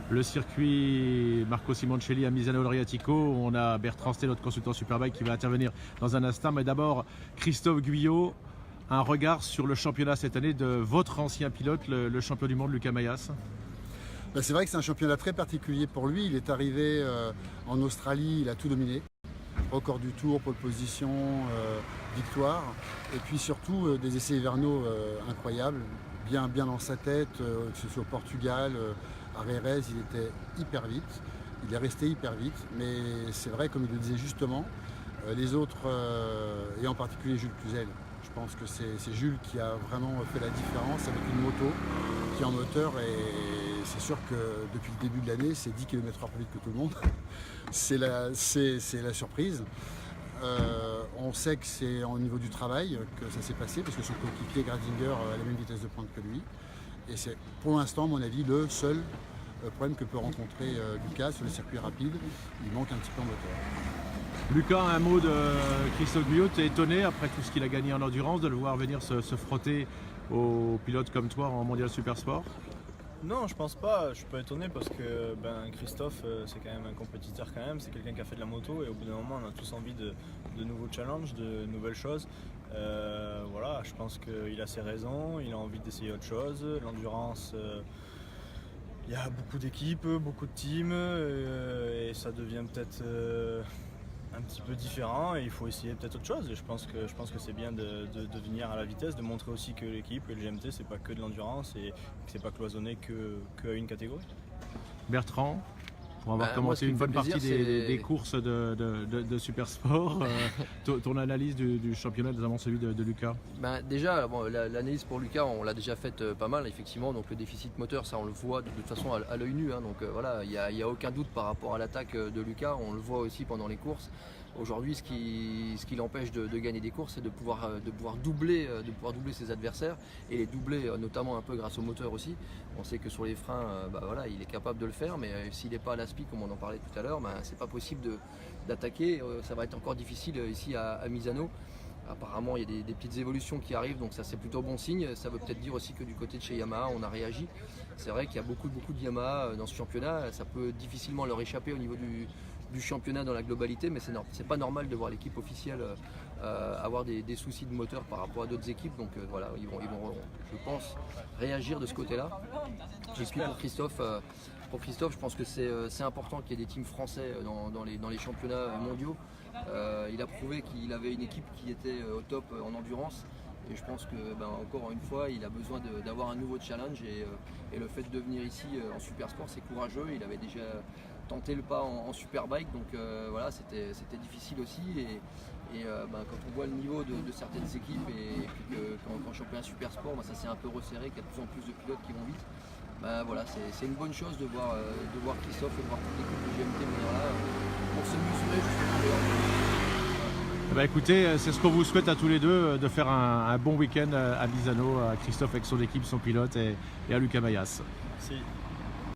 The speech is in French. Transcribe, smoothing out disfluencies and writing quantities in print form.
le circuit Marco Simoncelli à Misano-Adriatico. On a Bertrand Sté, notre consultant Superbike, qui va intervenir dans un instant. Mais d'abord, Christophe Guyot, un regard sur le championnat cette année de votre ancien pilote, le champion du monde Lucas Mayas. C'est vrai que c'est un championnat très particulier pour lui. Il est arrivé en Australie, il a tout dominé. Record du tour, pole position, victoire. Et puis surtout des essais hivernaux incroyables, bien dans sa tête, que ce soit au Portugal, à Rérez, il était hyper vite. Il est resté hyper vite. Mais c'est vrai, comme il le disait justement, les autres, et en particulier Jules Cluzel. Je pense que c'est Jules qui a vraiment fait la différence avec une moto qui est en moteur, et c'est sûr que depuis le début de l'année, c'est 10 km/h plus vite que tout le monde. C'est la surprise. On sait que c'est au niveau du travail que ça s'est passé, parce que son coéquipier Gradinger a la même vitesse de pointe que lui. Et c'est pour l'instant, à mon avis, le seul problème que peut rencontrer Lucas sur le circuit rapide. Il manque un petit peu en moteur. Lucas, un mot de Christophe Guyot. Tu es étonné, après tout ce qu'il a gagné en endurance, de le voir venir se frotter aux pilotes comme toi en Mondial Supersport? Non, je pense pas. Je suis pas étonné parce que Christophe, c'est quand même un compétiteur quand même. C'est quelqu'un qui a fait de la moto, et au bout d'un moment, on a tous envie de nouveaux challenges, de nouvelles choses. Voilà, je pense qu'il a ses raisons. Il a envie d'essayer autre chose. L'endurance, il y a beaucoup d'équipes, beaucoup de teams, et ça devient peut-être un petit peu différent, et il faut essayer peut-être autre chose. Et je pense que c'est bien de venir à la vitesse, de montrer aussi que l'équipe et le GMT, c'est pas que de l'endurance, et que c'est pas cloisonné qu'à une catégorie. Bertrand, pour avoir commencé une bonne partie des courses de Supersport, ton analyse du championnat, notamment celui de Lucas? Déjà, l'analyse pour Lucas, on l'a déjà faite pas mal, effectivement. Donc le déficit moteur, ça on le voit de toute façon à l'œil nu. Donc voilà, il n'y a aucun doute par rapport à l'attaque de Lucas. On le voit aussi pendant les courses. Aujourd'hui, ce qui l'empêche de gagner des courses, c'est de pouvoir doubler ses adversaires, et les doubler notamment un peu grâce au moteur aussi. On sait que sur les freins, voilà, il est capable de le faire, mais s'il n'est pas à l'aspi, comme on en parlait tout à l'heure, c'est pas possible d'attaquer. Ça va être encore difficile ici à Misano. Apparemment, il y a des petites évolutions qui arrivent, donc ça c'est plutôt bon signe. Ça veut peut-être dire aussi que du côté de chez Yamaha, on a réagi. C'est vrai qu'il y a beaucoup de Yamaha dans ce championnat. Ça peut difficilement leur échapper au niveau du championnat dans la globalité, mais c'est pas normal de voir l'équipe officielle avoir des soucis de moteur par rapport à d'autres équipes. Donc voilà, ils vont, je pense, réagir de ce côté-là. Et puis pour Christophe, je pense que c'est important qu'il y ait des teams français dans les championnats mondiaux. Il a prouvé qu'il avait une équipe qui était au top en endurance, et je pense que encore une fois, il a besoin d'avoir un nouveau challenge, et le fait de venir ici en Supersport, c'est courageux. Il avait déjà tenté le pas en Superbike, donc voilà, c'était difficile aussi, et quand on voit le niveau de certaines équipes, et puis qu'en championnat Supersport, ça s'est un peu resserré, qu'il y a de plus en plus de pilotes qui vont vite. Voilà, c'est une bonne chose de voir Christophe et de voir toute l'équipe de GMT venir là pour se mesurer justement. Écoutez, c'est ce qu'on vous souhaite à tous les deux, de faire un bon week-end à Misano, à Christophe avec son équipe, son pilote, et à Lucas Mayas. Merci.